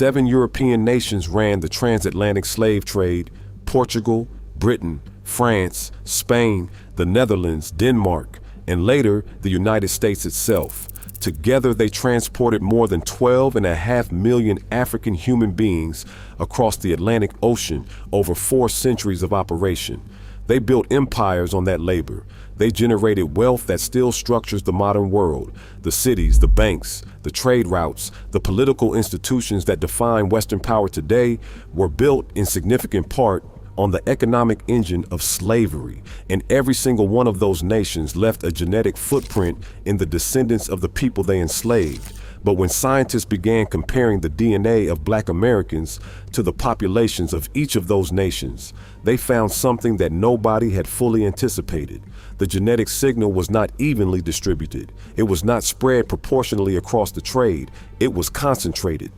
7 European nations ran the transatlantic slave trade: Portugal, Britain, France, Spain, the Netherlands, Denmark, and later the United States itself. Together, they transported more than 12.5 million African human beings across the Atlantic Ocean over 4 centuries of operation. They built empires on that labor. They generated wealth that still structures the modern world. The cities, the banks, the trade routes, the political institutions that define Western power today were built in significant part on the economic engine of slavery, and every single one of those nations left a genetic footprint in the descendants of the people they enslaved. But when scientists began comparing the DNA of Black Americans to the populations of each of those nations, they found something that nobody had fully anticipated. The genetic signal was not evenly distributed. It was not spread proportionally across the trade. It was concentrated,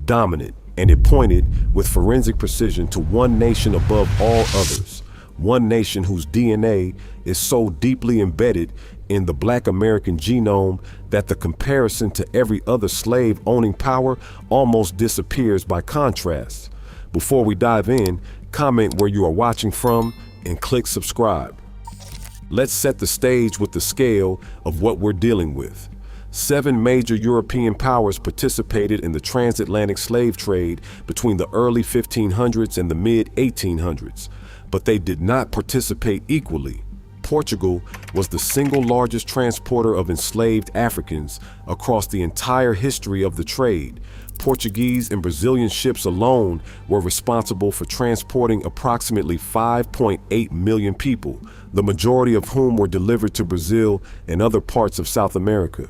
dominant, and it pointed with forensic precision to one nation above all others, one nation whose DNA is so deeply embedded in the Black American genome that the comparison to every other slave-owning power almost disappears by contrast. Before we dive in, comment where you are watching from and click subscribe. Let's set the stage with the scale of what we're dealing with. 7 major European powers participated in the transatlantic slave trade between the early 1500s and the mid-1800s, but they did not participate equally. Portugal was the single largest transporter of enslaved Africans across the entire history of the trade. Portuguese and Brazilian ships alone were responsible for transporting approximately 5.8 million people, the majority of whom were delivered to Brazil and other parts of South America.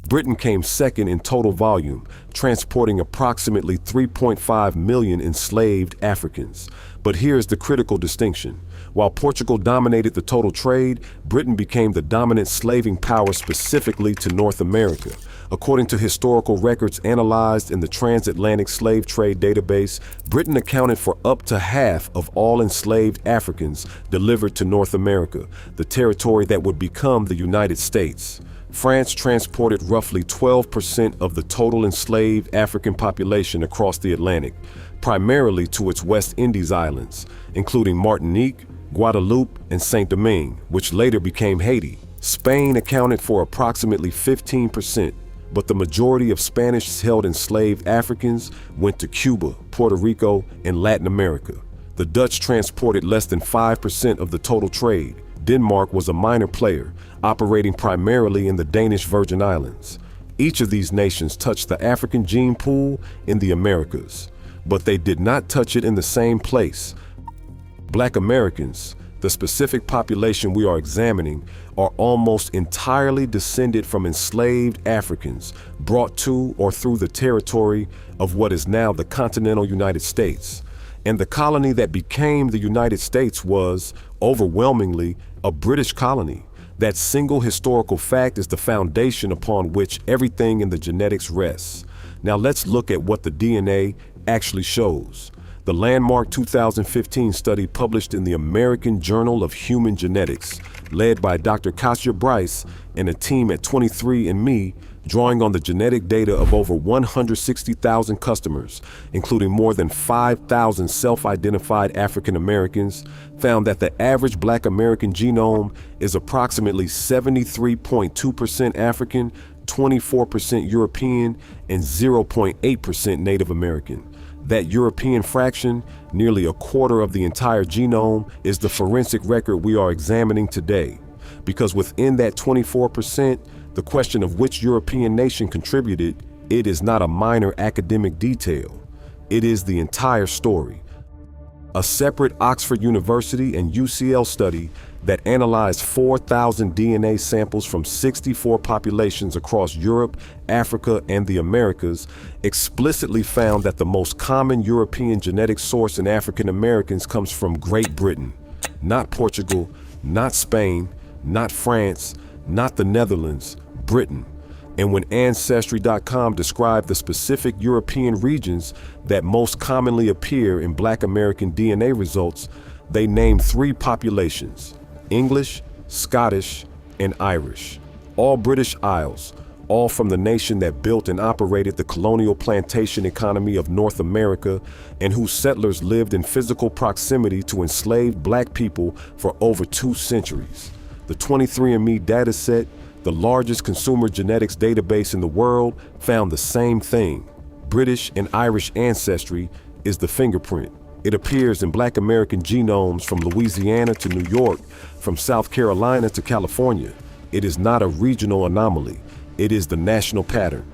Britain came second in total volume, transporting approximately 3.5 million enslaved Africans. But here's the critical distinction. While Portugal dominated the total trade, Britain became the dominant slaving power specifically to North America. According to historical records analyzed in the Transatlantic Slave Trade Database, Britain accounted for up to half of all enslaved Africans delivered to North America, the territory that would become the United States. France transported roughly 12% of the total enslaved African population across the Atlantic, primarily to its West Indies islands, including Martinique, Guadeloupe, and Saint-Domingue, which later became Haiti. Spain accounted for approximately 15%, but the majority of Spanish-held enslaved Africans went to Cuba, Puerto Rico, and Latin America. The Dutch transported less than 5% of the total trade. Denmark was a minor player, operating primarily in the Danish Virgin Islands. Each of these nations touched the African gene pool in the Americas, but they did not touch it in the same place. Black Americans, the specific population we are examining, are almost entirely descended from enslaved Africans brought to or through the territory of what is now the continental United States. And the colony that became the United States was, overwhelmingly, a British colony. That single historical fact is the foundation upon which everything in the genetics rests. Now let's look at what the DNA actually shows. The landmark 2015 study published in the American Journal of Human Genetics, led by Dr. Kasia Bryce and a team at 23andMe, drawing on the genetic data of over 160,000 customers, including more than 5,000 self-identified African Americans, found that the average Black American genome is approximately 73.2% African, 24% European, and 0.8% Native American. That European fraction, nearly a quarter of the entire genome, is the forensic record we are examining today. Because within that 24%, the question of which European nation contributed, it is not a minor academic detail. It is the entire story. A separate Oxford University and UCL study that analyzed 4,000 DNA samples from 64 populations across Europe, Africa, and the Americas explicitly found that the most common European genetic source in African Americans comes from Great Britain, not Portugal, not Spain, not France, not the Netherlands, Britain. And when Ancestry.com described the specific European regions that most commonly appear in Black American DNA results, they named 3 populations: English, Scottish, and Irish, all British Isles, all from the nation that built and operated the colonial plantation economy of North America and whose settlers lived in physical proximity to enslaved black people for over 2 centuries. The 23andMe dataset, the largest consumer genetics database in the world, found the same thing. British and Irish ancestry is the fingerprint. It appears in Black American genomes from Louisiana to New York, from South Carolina to California. It is not a regional anomaly. It is the national pattern.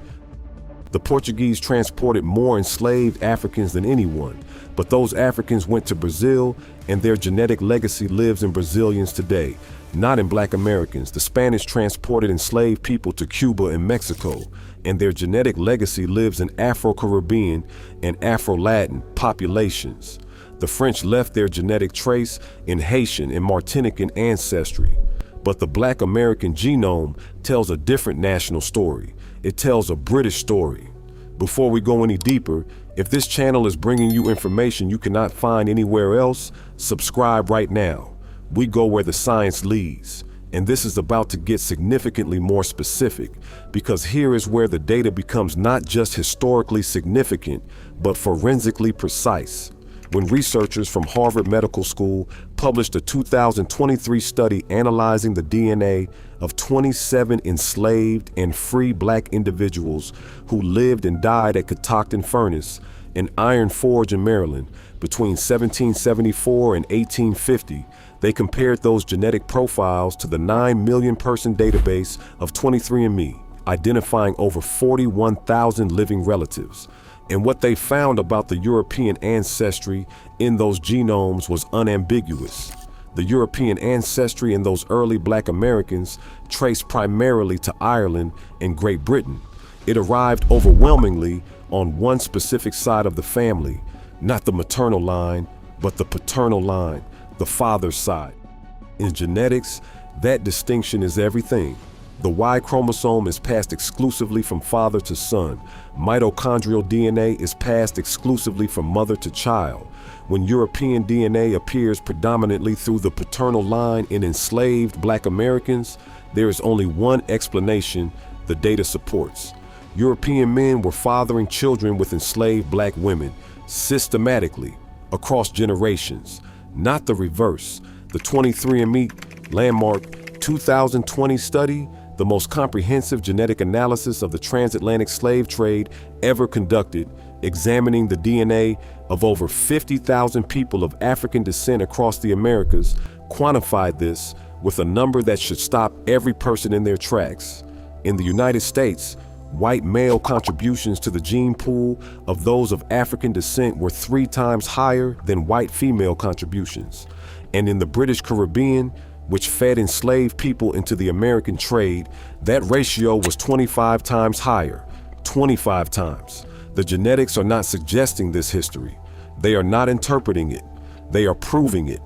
The Portuguese transported more enslaved Africans than anyone, but those Africans went to Brazil, and their genetic legacy lives in Brazilians today, not in Black Americans. The Spanish transported enslaved people to Cuba and Mexico, and their genetic legacy lives in Afro-Caribbean and Afro-Latin populations. The French left their genetic trace in Haitian and Martinican ancestry. But the Black American genome tells a different national story. It tells a British story. Before we go any deeper, if this channel is bringing you information you cannot find anywhere else, subscribe right now. We go where the science leads. And this is about to get significantly more specific, because here is where the data becomes not just historically significant, but forensically precise. When researchers from Harvard Medical School published a 2023 study analyzing the DNA of 27 enslaved and free Black individuals who lived and died at Catoctin Furnace, an iron forge in Maryland, between 1774 and 1850, they compared those genetic profiles to the 9 million person database of 23andMe, identifying over 41,000 living relatives. And what they found about the European ancestry in those genomes was unambiguous. The European ancestry in those early Black Americans traced primarily to Ireland and Great Britain. It arrived overwhelmingly on one specific side of the family, not the maternal line, but the paternal line, the father's side. In genetics, that distinction is everything. The Y chromosome is passed exclusively from father to son. Mitochondrial DNA is passed exclusively from mother to child. When European DNA appears predominantly through the paternal line in enslaved Black Americans, there is only one explanation the data supports. European men were fathering children with enslaved Black women, systematically, across generations, not the reverse. The 23andMe landmark 2020 study, the most comprehensive genetic analysis of the transatlantic slave trade ever conducted, examining the DNA of over 50,000 people of African descent across the Americas, quantified this with a number that should stop every person in their tracks. In the United States, white male contributions to the gene pool of those of African descent were 3 times higher than white female contributions. And in the British Caribbean, which fed enslaved people into the American trade, that ratio was 25 times higher, 25 times. The genetics are not suggesting this history. They are not interpreting it. They are proving it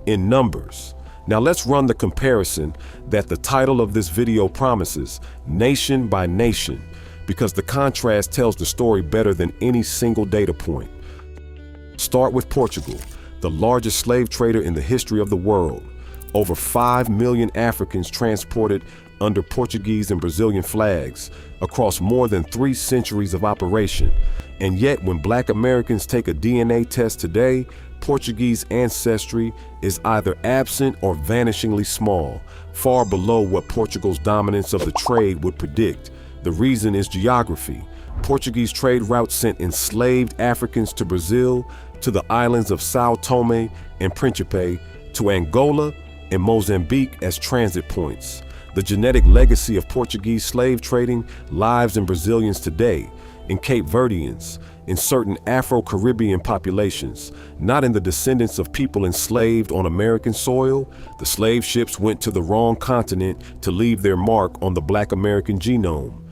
in numbers. Now let's run the comparison that the title of this video promises, nation by nation, because the contrast tells the story better than any single data point. Start with Portugal, the largest slave trader in the history of the world. Over 5 million Africans transported under Portuguese and Brazilian flags across more than 3 centuries of operation. And yet, when Black Americans take a DNA test today, Portuguese ancestry is either absent or vanishingly small, far below what Portugal's dominance of the trade would predict. The reason is geography. Portuguese trade routes sent enslaved Africans to Brazil, to the islands of Sao Tome and Principe, to Angola and Mozambique as transit points. The genetic legacy of Portuguese slave trading lives in Brazilians today, in Cape Verdeans, in certain Afro-Caribbean populations, not in the descendants of people enslaved on American soil. The slave ships went to the wrong continent to leave their mark on the Black American genome.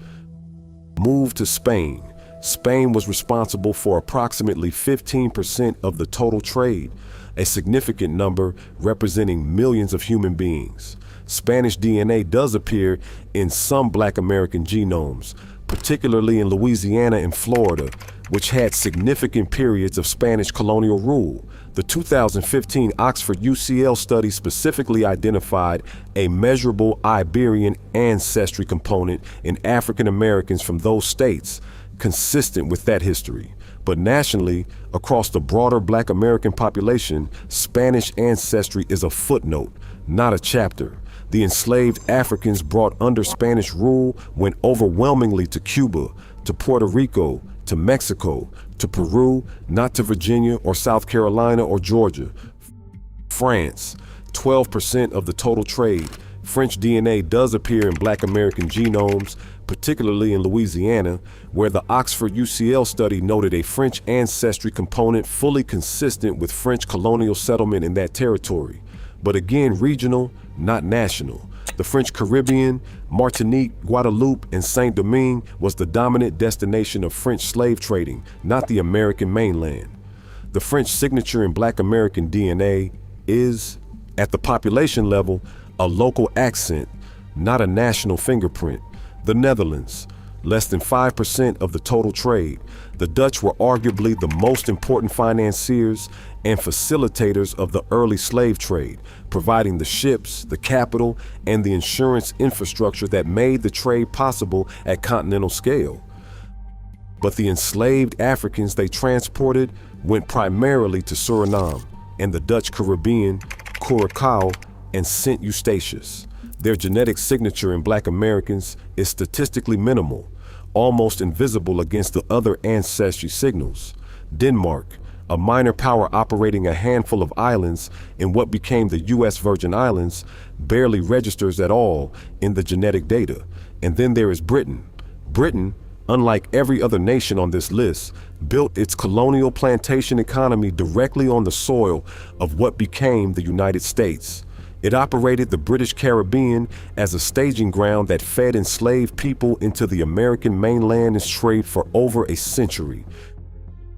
Move to Spain. Spain was responsible for approximately 15% of the total trade, a significant number representing millions of human beings. Spanish DNA does appear in some Black American genomes, particularly in Louisiana and Florida, which had significant periods of Spanish colonial rule. The 2015 Oxford UCL study specifically identified a measurable Iberian ancestry component in African Americans from those states, consistent with that history. But nationally, across the broader Black American population, Spanish ancestry is a footnote, not a chapter. The enslaved Africans brought under Spanish rule went overwhelmingly to Cuba, to Puerto Rico, to Mexico, to Peru, not to Virginia or South Carolina or Georgia. France, 12% of the total trade. French DNA does appear in Black American genomes, particularly in Louisiana, where the Oxford UCL study noted a French ancestry component fully consistent with French colonial settlement in that territory. But again, regional, not national. The French Caribbean, Martinique, Guadeloupe, and Saint-Domingue was the dominant destination of French slave trading, not the American mainland. The French signature in Black American DNA is, at the population level, a local accent, not a national fingerprint. The Netherlands, less than 5% of the total trade. The Dutch were arguably the most important financiers and facilitators of the early slave trade, providing the ships, the capital, and the insurance infrastructure that made the trade possible at continental scale. But the enslaved Africans they transported went primarily to Suriname and the Dutch Caribbean, Curaçao, and Saint Eustatius. Their genetic signature in Black Americans is statistically minimal, almost invisible against the other ancestry signals. Denmark, a minor power operating a handful of islands in what became the U.S. Virgin Islands, barely registers at all in the genetic data. And then there is Britain. Britain, unlike every other nation on this list, built its colonial plantation economy directly on the soil of what became the United States. It operated the British Caribbean as a staging ground that fed enslaved people into the American mainland and trade for over a century,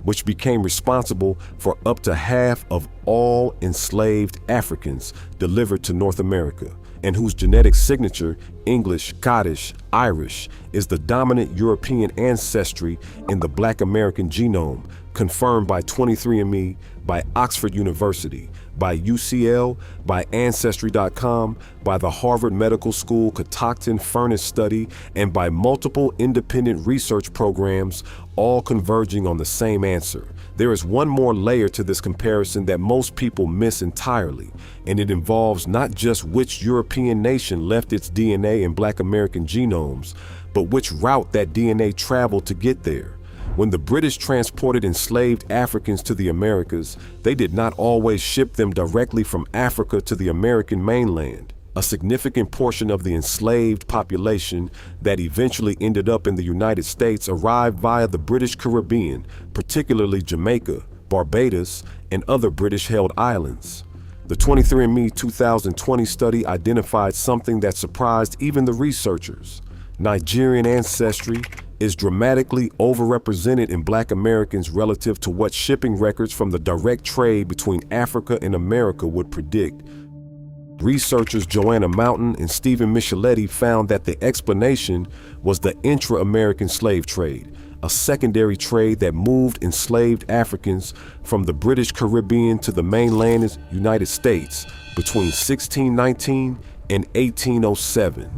which became responsible for up to half of all enslaved Africans delivered to North America, and whose genetic signature, English, Scottish, Irish, is the dominant European ancestry in the Black American genome, confirmed by 23andMe, by Oxford University, by UCL, by Ancestry.com, by the Harvard Medical School Catoctin Furnace Study, and by multiple independent research programs, all converging on the same answer. There is one more layer to this comparison that most people miss entirely, and it involves not just which European nation left its DNA in Black American genomes, but which route that DNA traveled to get there. When the British transported enslaved Africans to the Americas, they did not always ship them directly from Africa to the American mainland. A significant portion of the enslaved population that eventually ended up in the United States arrived via the British Caribbean, particularly Jamaica, Barbados, and other British-held islands. The 23andMe 2020 study identified something that surprised even the researchers. Nigerian ancestry is dramatically overrepresented in Black Americans relative to what shipping records from the direct trade between Africa and America would predict. Researchers Joanna Mountain and Stephen Micheletti found that the explanation was the intra-American slave trade, a secondary trade that moved enslaved Africans from the British Caribbean to the mainland United States between 1619 and 1807.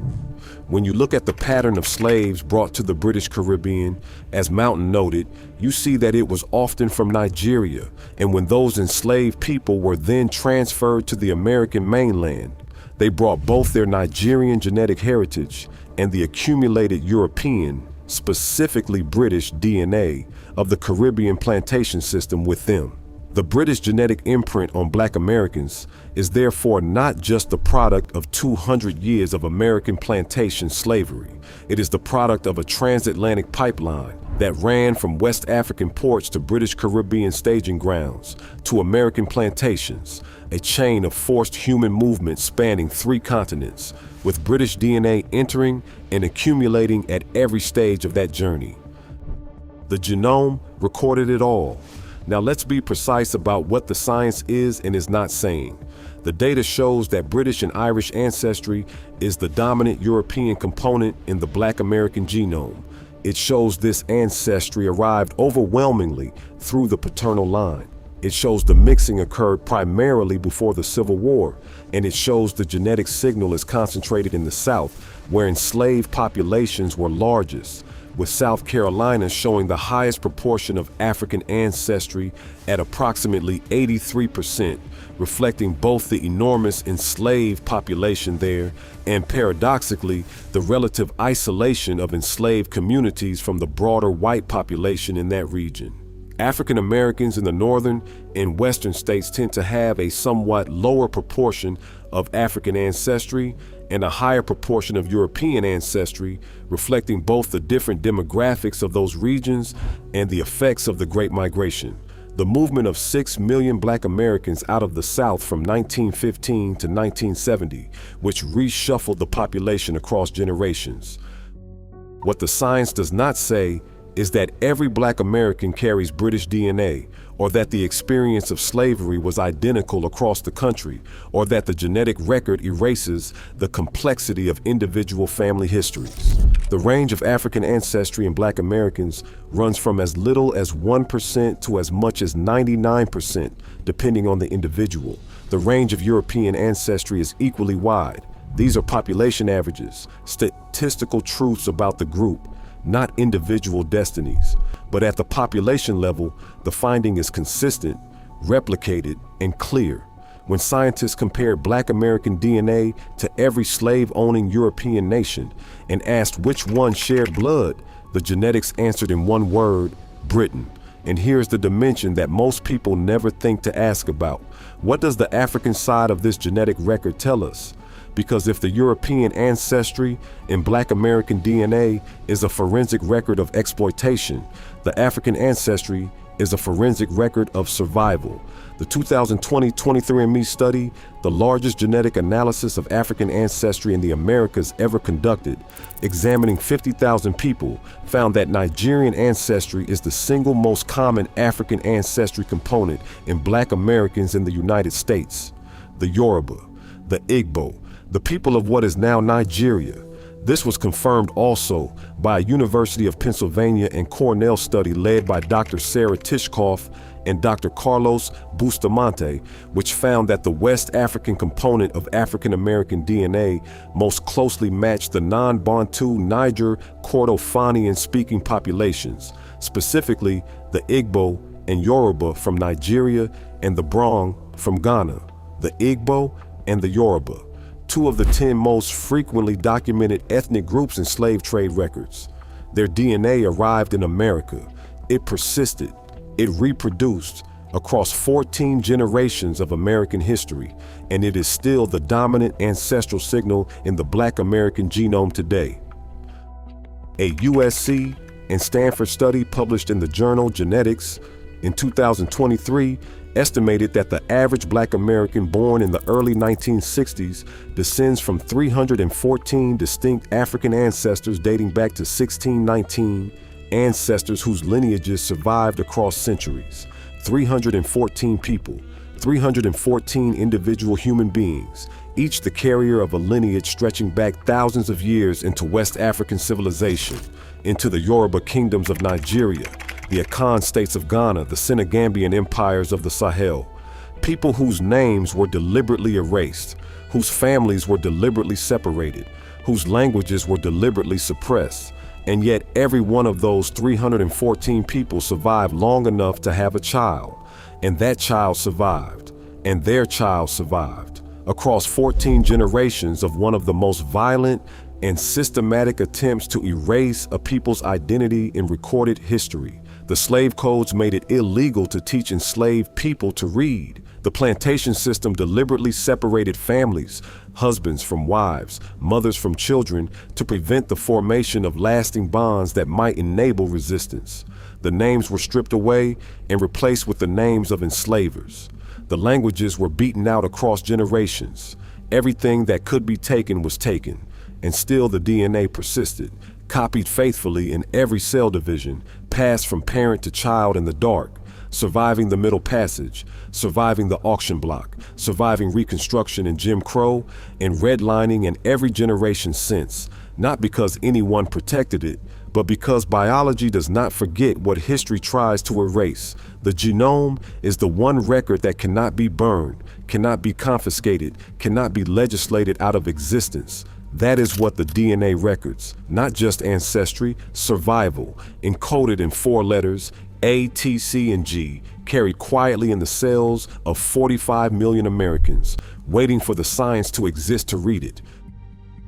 When you look at the pattern of slaves brought to the British Caribbean, as Mountain noted, you see that it was often from Nigeria, and when those enslaved people were then transferred to the American mainland, they brought both their Nigerian genetic heritage and the accumulated European, specifically British DNA of the Caribbean plantation system with them. The British genetic imprint on Black Americans is therefore not just the product of 200 years of American plantation slavery. It is the product of a transatlantic pipeline that ran from West African ports to British Caribbean staging grounds to American plantations, a chain of forced human movement spanning 3 continents, with British DNA entering and accumulating at every stage of that journey. The genome recorded it all. Now let's be precise about what the science is and is not saying. The data shows that British and Irish ancestry is the dominant European component in the Black American genome. It shows this ancestry arrived overwhelmingly through the paternal line. It shows the mixing occurred primarily before the Civil War, and it shows the genetic signal is concentrated in the South, where enslaved populations were largest, with South Carolina showing the highest proportion of African ancestry at approximately 83%, reflecting both the enormous enslaved population there and, paradoxically, the relative isolation of enslaved communities from the broader white population in that region. African Americans in the northern and western states tend to have a somewhat lower proportion of African ancestry and a higher proportion of European ancestry, reflecting both the different demographics of those regions and the effects of the Great Migration. The movement of 6 million Black Americans out of the South from 1915 to 1970, which reshuffled the population across generations. What the science does not say is that every Black American carries British DNA, or that the experience of slavery was identical across the country, or that the genetic record erases the complexity of individual family histories. The range of African ancestry in Black Americans runs from as little as 1% to as much as 99%, depending on the individual. The range of European ancestry is equally wide. These are population averages, statistical truths about the group, not individual destinies. But at the population level, the finding is consistent, replicated, and clear. When scientists compared Black American DNA to every slave-owning European nation and asked which one shared blood, the genetics answered in one word: Britain. And here's the dimension that most people never think to ask about. What does the African side of this genetic record tell us? Because if the European ancestry in Black American DNA is a forensic record of exploitation, the African ancestry is a forensic record of survival. The 2020 23andMe study, the largest genetic analysis of African ancestry in the Americas ever conducted, examining 50,000 people, found that Nigerian ancestry is the single most common African ancestry component in Black Americans in the United States. The Yoruba, the Igbo, the people of what is now Nigeria. This was confirmed also by a University of Pennsylvania and Cornell study led by Dr. Sarah Tishkoff and Dr. Carlos Bustamante, which found that the West African component of African American DNA most closely matched the non-Bantu Niger Kordofanian-speaking populations, specifically the Igbo and Yoruba from Nigeria and the Brong from Ghana. The Igbo and the Yoruba, two of the 10 most frequently documented ethnic groups in slave trade records. Their DNA arrived in America. It persisted. It reproduced across 14 generations of American history, and it is still the dominant ancestral signal in the Black American genome today. A USC and Stanford study published in the journal Genetics in 2023 estimated that the average Black American born in the early 1960s descends from 314 distinct African ancestors dating back to 1619, ancestors whose lineages survived across centuries. 314 people, 314 individual human beings, each the carrier of a lineage stretching back thousands of years into West African civilization, into the Yoruba kingdoms of Nigeria, the Akan states of Ghana, the Senegambian empires of the Sahel. People whose names were deliberately erased, whose families were deliberately separated, whose languages were deliberately suppressed. And yet every one of those 314 people survived long enough to have a child. And that child survived. And their child survived. Across 14 generations of one of the most violent and systematic attempts to erase a people's identity in recorded history. The slave codes made it illegal to teach enslaved people to read. The plantation system deliberately separated families, husbands from wives, mothers from children, to prevent the formation of lasting bonds that might enable resistance. The names were stripped away and replaced with the names of enslavers. The languages were beaten out across generations. Everything that could be taken was taken, and still the DNA persisted, copied faithfully in every cell division, passed from parent to child in the dark, surviving the Middle Passage, surviving the auction block, surviving Reconstruction and Jim Crow, and redlining in every generation since, not because anyone protected it, but because biology does not forget what history tries to erase. The genome is the one record that cannot be burned, cannot be confiscated, cannot be legislated out of existence. That is what the DNA records, not just ancestry, survival, encoded in 4 letters, A, T, C, and G, carried quietly in the cells of 45 million Americans, waiting for the science to exist to read it.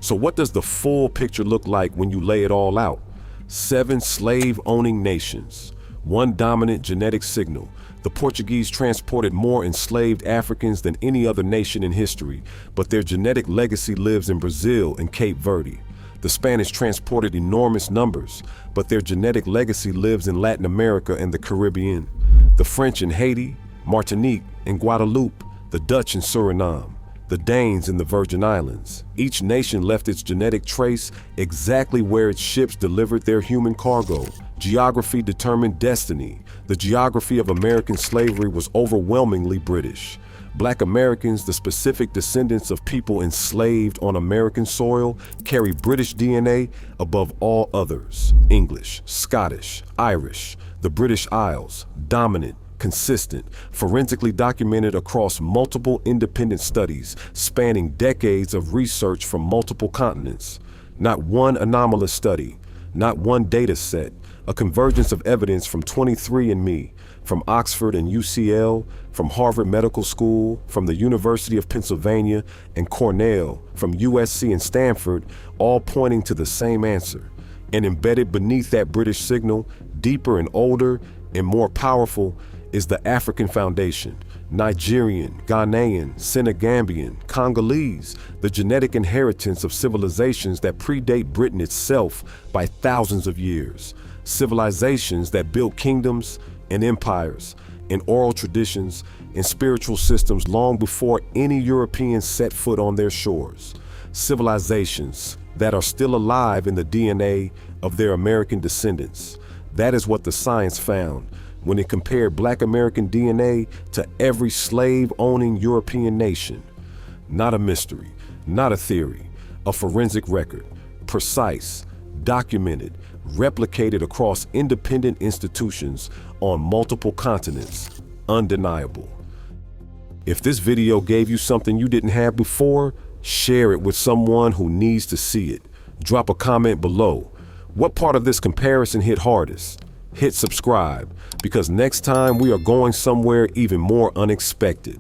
So what does the full picture look like when you lay it all out? 7 slave-owning nations, 1 dominant genetic signal. The Portuguese transported more enslaved Africans than any other nation in history, but their genetic legacy lives in Brazil and Cape Verde. The Spanish transported enormous numbers, but their genetic legacy lives in Latin America and the Caribbean. The French in Haiti, Martinique, and Guadeloupe, the Dutch in Suriname, the Danes in the Virgin Islands. Each nation left its genetic trace exactly where its ships delivered their human cargo. Geography determined destiny. The geography of American slavery was overwhelmingly British. Black Americans, the specific descendants of people enslaved on American soil, carry British DNA above all others. English, Scottish, Irish, the British Isles, dominant, consistent, forensically documented across multiple independent studies, spanning decades of research from multiple continents. Not one anomalous study, not one data set, a convergence of evidence from 23andMe, from Oxford and UCL, from Harvard Medical School, from the University of Pennsylvania and Cornell, from USC and Stanford, all pointing to the same answer. And embedded beneath that British signal, deeper and older and more powerful, is the African foundation. Nigerian, Ghanaian, Senegambian, Congolese, the genetic inheritance of civilizations that predate Britain itself by thousands of years. Civilizations that built kingdoms and empires, and oral traditions and spiritual systems long before any Europeans set foot on their shores. Civilizations that are still alive in the DNA of their American descendants. That is what the science found when it compared Black American DNA to every slave-owning European nation. Not a mystery, not a theory, a forensic record, precise, documented, replicated across independent institutions on multiple continents, undeniable. If this video gave you something you didn't have before, share it with someone who needs to see it. Drop a comment below. What part of this comparison hit hardest? Hit subscribe, because next time we are going somewhere even more unexpected.